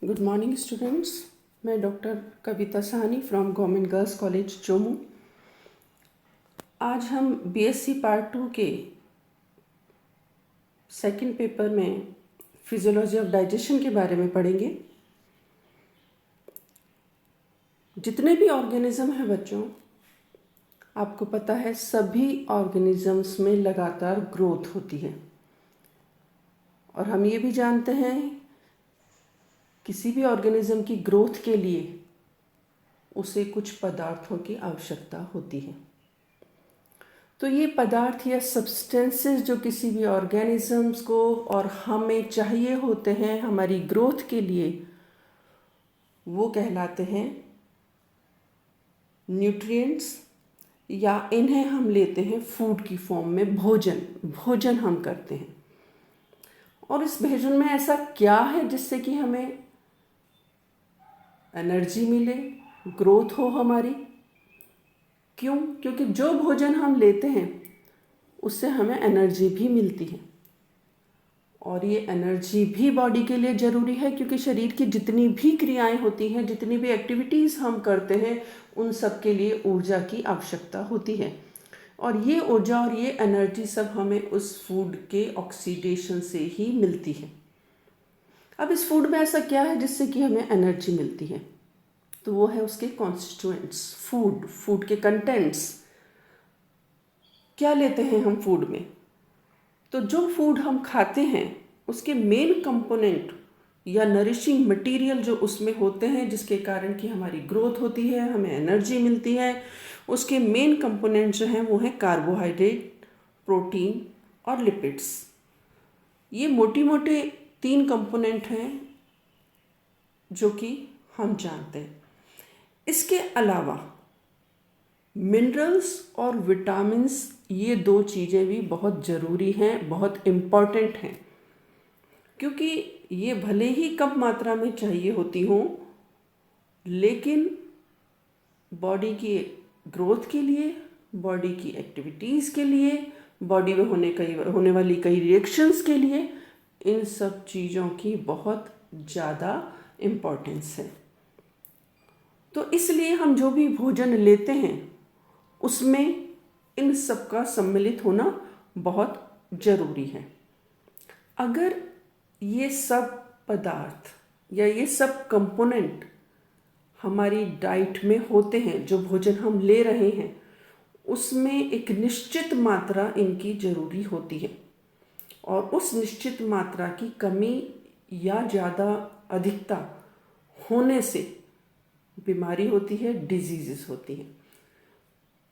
Good morning students. मैं doctor Kavita Sahni from government girls college Jammu. आज हम बीएससी पार्ट 2 के सेकंड पेपर में फिजियोलॉजी ऑफ डाइजेशन के बारे में पढ़ेंगे। जितने भी ऑर्गेनिज्म हैं बच्चों, आपको पता है सभी ऑर्गेनिजम्स में लगातार ग्रोथ होती है और हम ये भी जानते हैं किसी भी ऑर्गेनिज्म की ग्रोथ के लिए उसे कुछ पदार्थों की आवश्यकता होती है। तो ये पदार्थ या सब्सटेंसेस जो किसी भी ऑर्गेनिजम्स को और हमें चाहिए होते हैं हमारी ग्रोथ के लिए, वो कहलाते हैं न्यूट्रिएंट्स, या इन्हें हम लेते हैं फूड की फॉर्म में। भोजन हम करते हैं। और इस भोजन में ऐसा क्या है जिससे कि हमें एनर्जी मिले, ग्रोथ हो हमारी? क्यों? क्योंकि जो भोजन हम लेते हैं उससे हमें एनर्जी भी मिलती है और ये एनर्जी भी बॉडी के लिए ज़रूरी है, क्योंकि शरीर की जितनी भी क्रियाएं होती हैं, जितनी भी एक्टिविटीज़ हम करते हैं, उन सब के लिए ऊर्जा की आवश्यकता होती है। और ये ऊर्जा और ये एनर्जी सब हमें उस फूड के ऑक्सीडेशन से ही मिलती है। अब इस फूड में ऐसा क्या है जिससे कि हमें एनर्जी मिलती है? तो वो है उसके कॉन्स्टिट्यूएंट्स, फूड के कंटेंट्स। क्या लेते हैं हम फूड में? तो जो फूड हम खाते हैं उसके मेन कंपोनेंट या नरिशिंग मटेरियल जो उसमें होते हैं, जिसके कारण कि हमारी ग्रोथ होती है, हमें एनर्जी मिलती है, उसके मेन कंपोनेंट जो हैं वो हैं कार्बोहाइड्रेट, प्रोटीन और लिपिड्स। ये मोटे मोटे 3 कंपोनेंट हैं जो कि हम जानते हैं। इसके अलावा मिनरल्स और विटामिन्स, ये 2 चीज़ें भी बहुत ज़रूरी हैं, बहुत इम्पॉर्टेंट हैं, क्योंकि ये भले ही कम मात्रा में चाहिए होती हों, लेकिन बॉडी की ग्रोथ के लिए, बॉडी की एक्टिविटीज़ के लिए, बॉडी में होने वाली कई रिएक्शंस के लिए इन सब चीज़ों की बहुत ज़्यादा इम्पोर्टेंस है। तो इसलिए हम जो भी भोजन लेते हैं उसमें इन सब का सम्मिलित होना बहुत ज़रूरी है। अगर ये सब पदार्थ या ये सब कंपोनेंट हमारी डाइट में होते हैं, जो भोजन हम ले रहे हैं उसमें एक निश्चित मात्रा इनकी ज़रूरी होती है, और उस निश्चित मात्रा की कमी या ज़्यादा अधिकता होने से बीमारी होती है, डिजीज़ेस होती हैं।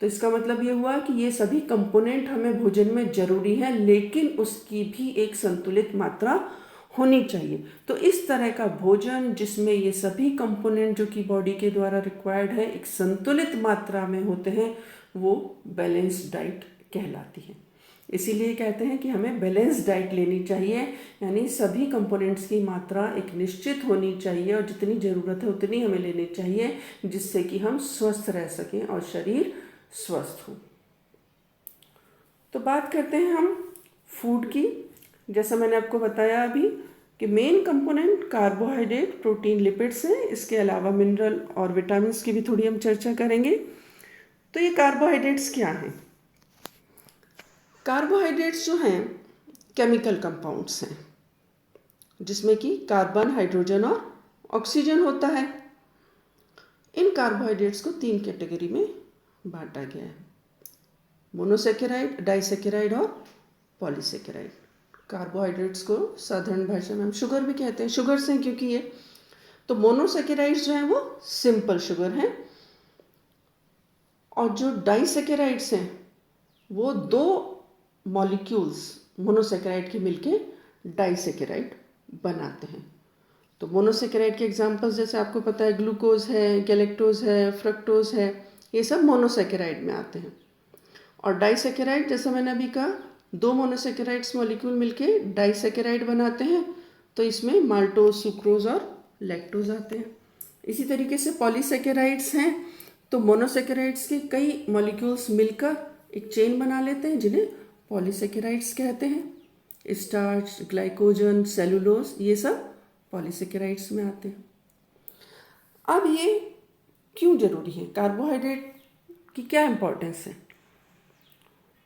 तो इसका मतलब ये हुआ कि ये सभी कंपोनेंट हमें भोजन में ज़रूरी है, लेकिन उसकी भी एक संतुलित मात्रा होनी चाहिए। तो इस तरह का भोजन जिसमें ये सभी कंपोनेंट जो कि बॉडी के द्वारा रिक्वायर्ड है एक संतुलित मात्रा में होते हैं, वो बैलेंस्ड डाइट कहलाती है। इसीलिए कहते हैं कि हमें बैलेंस डाइट लेनी चाहिए, यानी सभी कंपोनेंट्स की मात्रा एक निश्चित होनी चाहिए और जितनी ज़रूरत है उतनी हमें लेनी चाहिए, जिससे कि हम स्वस्थ रह सकें और शरीर स्वस्थ हो। तो बात करते हैं हम फूड की। जैसा मैंने आपको बताया अभी कि main component carbohydrate, protein, lipids हैं। इसके अलावा मिनरल और विटामिन्स की भी थोड़ी हम चर्चा करेंगे। तो ये कार्बोहाइड्रेट्स क्या हैं? कार्बोहाइड्रेट्स जो हैं केमिकल कंपाउंड्स हैं, जिसमें कि कार्बन, हाइड्रोजन और ऑक्सीजन होता है। इन कार्बोहाइड्रेट्स को 3 कैटेगरी में बांटा गया है: मोनोसेकेराइड, डाइसेकेराइड और पॉलीसेकेराइड। कार्बोहाइड्रेट्स को साधारण भाषा में हम शुगर भी कहते हैं, शुगर से क्योंकि ये। तो मोनोसेकेराइड्स जो हैं वो सिंपल शुगर हैं, और जो डाइसेकेराइड्स हैं वो 2 मॉलिक्यूल्स मोनोसेकेराइड के मिलके डाइसेकेराइड बनाते हैं। तो मोनोसेकेराइड के एग्जांपल्स जैसे आपको पता है ग्लूकोज है, गैलेक्टोज है, फ्रक्टोज है, ये सब मोनोसेकेराइड में आते हैं। और डाइसेकेराइड, जैसा मैंने अभी कहा, 2 मोनोसेकेराइड्स मॉलिक्यूल मिलके डाइसेकेराइड बनाते हैं। तो इसमें माल्टोज, सुक्रोज और लैक्टोज आते हैं। इसी तरीके से पॉलीसेकेराइड्स हैं, तो मोनोसेकेराइड्स के कई मॉलिक्यूल्स मिलकर एक चेन बना लेते हैं, जिन्हें पॉलीसेकेराइड्स कहते हैं। स्टार्च, ग्लाइकोजन, सेलुलोज, ये सब पॉलीसेकेराइड्स में आते हैं। अब ये क्यों ज़रूरी है, कार्बोहाइड्रेट की क्या इम्पोर्टेंस है?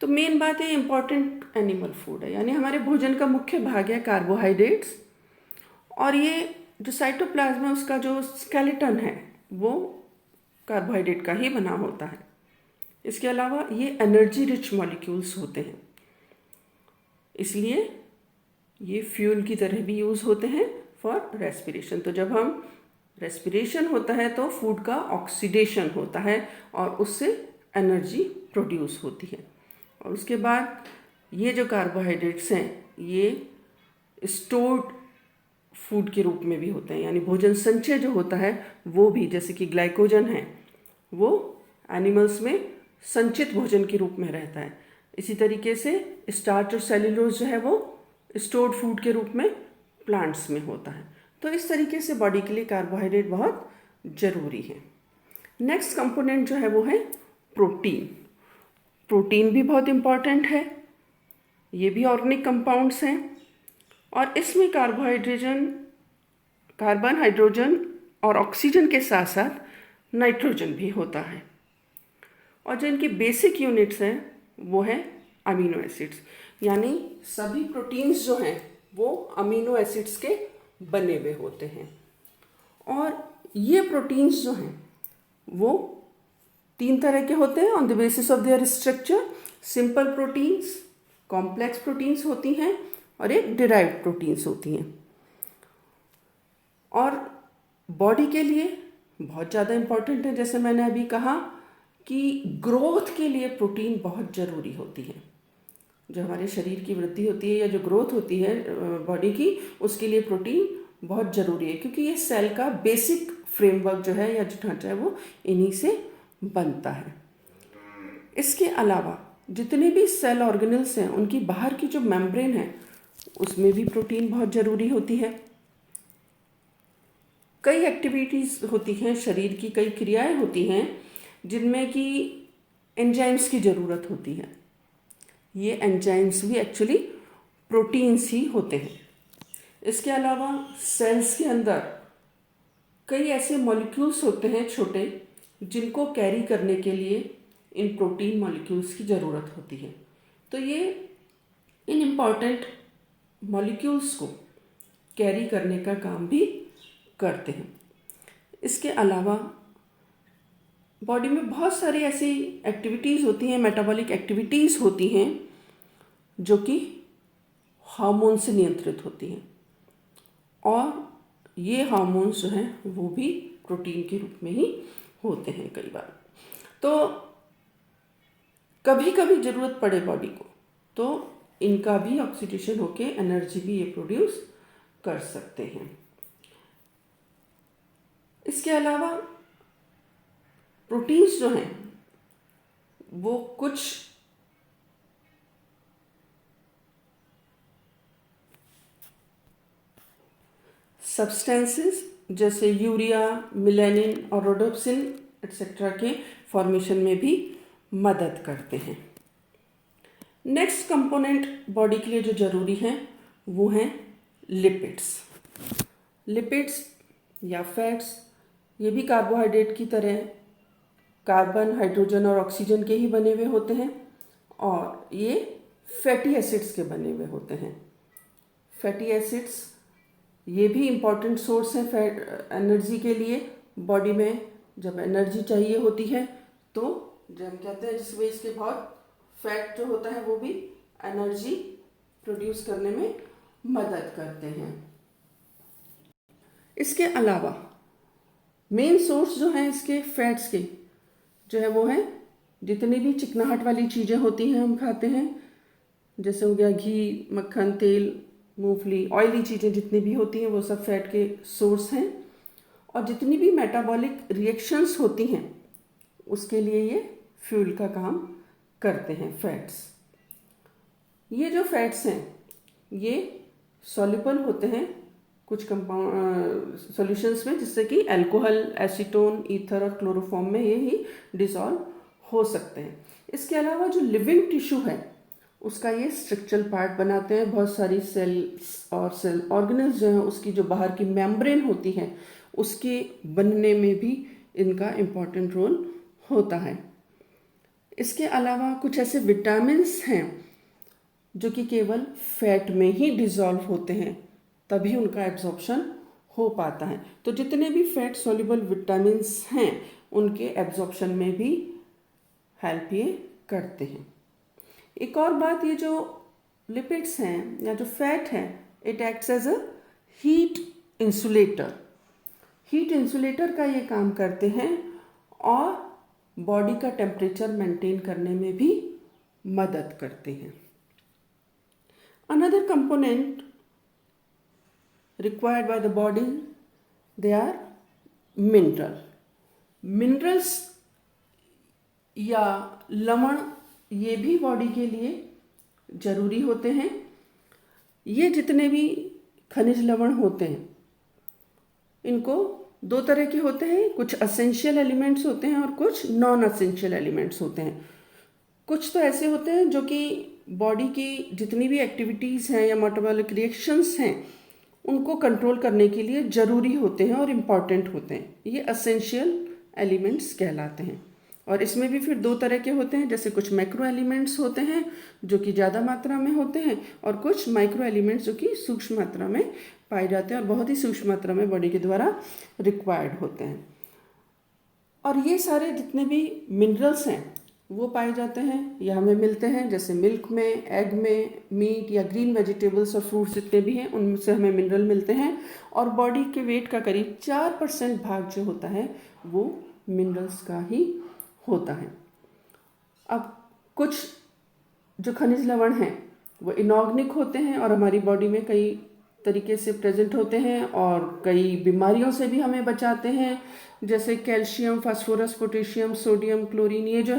तो मेन बात है, इम्पॉर्टेंट एनिमल फूड है, यानी हमारे भोजन का मुख्य भाग है कार्बोहाइड्रेट्स। और ये जो साइटोप्लाज्म है उसका जो स्केलेटन है वो कार्बोहाइड्रेट का ही बना होता है। इसके अलावा ये एनर्जी रिच मॉलिक्यूल्स होते हैं, इसलिए ये फ्यूल की तरह भी यूज़ होते हैं फॉर रेस्पिरेशन। तो जब हम रेस्पिरेशन होता है तो फूड का ऑक्सीडेशन होता है और उससे एनर्जी प्रोड्यूस होती है। और उसके बाद ये जो कार्बोहाइड्रेट्स हैं ये स्टोर्ड फूड के रूप में भी होते हैं, यानी भोजन संचय जो होता है वो भी, जैसे कि ग्लाइकोजन है वो एनिमल्स में संचित भोजन के रूप में रहता है। इसी तरीके से स्टार्च और सेल्यूलोज जो है वो स्टोर्ड फूड के रूप में प्लांट्स में होता है। तो इस तरीके से बॉडी के लिए कार्बोहाइड्रेट बहुत ज़रूरी है। नेक्स्ट कंपोनेंट जो है वो है प्रोटीन। प्रोटीन भी बहुत इम्पॉर्टेंट है, ये भी ऑर्गेनिक कंपाउंड्स हैं और इसमें कार्बन, हाइड्रोजन और ऑक्सीजन के साथ साथ नाइट्रोजन भी होता है। और जो इनकी बेसिक यूनिट्स हैं वो है अमीनो एसिड्स, यानी सभी प्रोटीन्स जो हैं वो अमीनो एसिड्स के बने हुए होते हैं। और ये प्रोटीन्स जो हैं वो 3 तरह के होते हैं on the basis of their structure. Simple proteins, complex proteins होती हैं और एक डिराइव्ड प्रोटीन्स होती हैं। और बॉडी के लिए बहुत ज़्यादा इम्पॉर्टेंट है, जैसे मैंने अभी कहा कि ग्रोथ के लिए प्रोटीन बहुत ज़रूरी होती है। जो हमारे शरीर की वृद्धि होती है या जो ग्रोथ होती है बॉडी की, उसके लिए प्रोटीन बहुत ज़रूरी है, क्योंकि ये सेल का बेसिक फ्रेमवर्क जो है या जो ढांचा है वो इन्हीं से बनता है। इसके अलावा जितने भी सेल ऑर्गेनल्स हैं उनकी बाहर की जो मेम्ब्रेन है उसमें भी प्रोटीन बहुत ज़रूरी होती है। कई एक्टिविटीज़ होती हैं, शरीर की कई क्रियाएं होती हैं जिनमें कि एंजाइम्स की ज़रूरत होती है। ये एंजाइम्स भी एक्चुअली प्रोटीन्स ही होते हैं। इसके अलावा सेल्स के अंदर कई ऐसे मॉलिक्यूल्स होते हैं छोटे, जिनको कैरी करने के लिए इन प्रोटीन मॉलिक्यूल्स की ज़रूरत होती है। तो ये इन इम्पॉर्टेंट मॉलिक्यूल्स को कैरी करने का काम भी करते हैं। इसके अलावा बॉडी में बहुत सारी ऐसी एक्टिविटीज़ होती हैं, मेटाबॉलिक एक्टिविटीज़ होती हैं जो कि हार्मोन से नियंत्रित होती हैं, और ये हार्मोन्स जो हैं वो भी प्रोटीन के रूप में ही होते हैं कई बार। तो कभी कभी ज़रूरत पड़े बॉडी को तो इनका भी ऑक्सीडेशन होके एनर्जी भी ये प्रोड्यूस कर सकते हैं। इसके अलावा प्रोटीन्स जो हैं वो कुछ सब्सटेंसेस जैसे यूरिया, मिलेनिन और रोडोप्सिन एक्सेट्रा के फॉर्मेशन में भी मदद करते हैं। नेक्स्ट कंपोनेंट बॉडी के लिए जो ज़रूरी है वो हैं लिपिड्स। लिपिड्स या फैट्स, ये भी कार्बोहाइड्रेट की तरह कार्बन, हाइड्रोजन और ऑक्सीजन के ही बने हुए होते हैं और ये फैटी एसिड्स के बने हुए होते हैं। फैटी एसिड्स ये भी इम्पॉर्टेंट सोर्स हैं फैट एनर्जी के लिए। बॉडी में जब एनर्जी चाहिए होती है तो जो हम कहते हैं जिस वेज के बहुत फैट जो होता है वो भी एनर्जी प्रोड्यूस करने में मदद करते हैं। इसके अलावा मेन सोर्स जो है इसके फैट्स के जो है वो है जितनी भी चिकनाहट वाली चीज़ें होती हैं हम खाते हैं, जैसे हो गया घी, मक्खन, तेल, मूंगफली, ऑयली चीज़ें जितनी भी होती हैं वो सब फैट के सोर्स हैं। और जितनी भी मेटाबॉलिक रिएक्शंस होती हैं उसके लिए ये फ्यूल का काम करते हैं फैट्स। ये जो फैट्स हैं ये सॉल्युबल होते हैं कुछ कंपाउंड सॉल्यूशंस में, जिससे कि अल्कोहल, एसीटोन, ईथर और क्लोरोफॉर्म में ये ही डिसॉल्व हो सकते हैं। इसके अलावा जो लिविंग टिश्यू है उसका ये स्ट्रक्चरल पार्ट बनाते हैं। बहुत सारी सेल्स और सेल ऑर्गेनल्स जो हैं उसकी जो बाहर की मेम्ब्रेन होती है उसके बनने में भी इनका इम्पॉर्टेंट रोल होता है। इसके अलावा कुछ ऐसे विटामिन्स हैं जो कि केवल फैट में ही डिज़ोल्व होते हैं, तभी उनका एब्जॉर्प्शन हो पाता है। तो जितने भी फैट सॉल्युबल विटामिन्स हैं उनके एब्जॉर्प्शन में भी हेल्प ये करते हैं। एक और बात, ये जो लिपिड्स हैं या जो फैट है, it acts as a heat insulator. Heat insulator का ये काम करते हैं और बॉडी का टेम्परेचर मेंटेन करने में भी मदद करते हैं। Another component required by the body, they are mineral. Minerals या लवण ये भी बॉडी के लिए ज़रूरी होते हैं। ये जितने भी खनिज लवण होते हैं इनको दो तरह के होते हैं, कुछ असेंशियल एलिमेंट्स होते हैं और कुछ नॉन असेंशियल एलिमेंट्स होते हैं। कुछ तो ऐसे होते हैं जो कि बॉडी की जितनी भी एक्टिविटीज़ हैं या मेटाबॉलिक रिएक्शंस हैं उनको कंट्रोल करने के लिए ज़रूरी होते हैं और इम्पॉर्टेंट होते हैं। ये असेंशियल एलिमेंट्स कहलाते हैं। और इसमें भी फिर दो तरह के होते हैं, जैसे कुछ मैक्रो एलिमेंट्स होते हैं जो कि ज़्यादा मात्रा में होते हैं और कुछ माइक्रो एलिमेंट्स जो कि सूक्ष्म मात्रा में पाए जाते हैं और बहुत ही सूक्ष्म मात्रा में बॉडी के द्वारा रिक्वायर्ड होते हैं। और ये सारे जितने भी मिनरल्स हैं वो पाए जाते हैं या हमें मिलते हैं, जैसे मिल्क में, एग में, मीट या ग्रीन वेजिटेबल्स और फ्रूट्स जितने भी हैं उनसे हमें मिनरल मिलते हैं। और बॉडी के वेट का करीब 4% भाग जो होता है वो मिनरल्स का ही होता है। अब कुछ जो खनिज लवण हैं वो इनऑर्गेनिक होते हैं और हमारी बॉडी में कई तरीके से प्रेजेंट होते हैं और कई बीमारियों से भी हमें बचाते हैं, जैसे calcium, phosphorus, potassium, sodium, chlorine. ये जो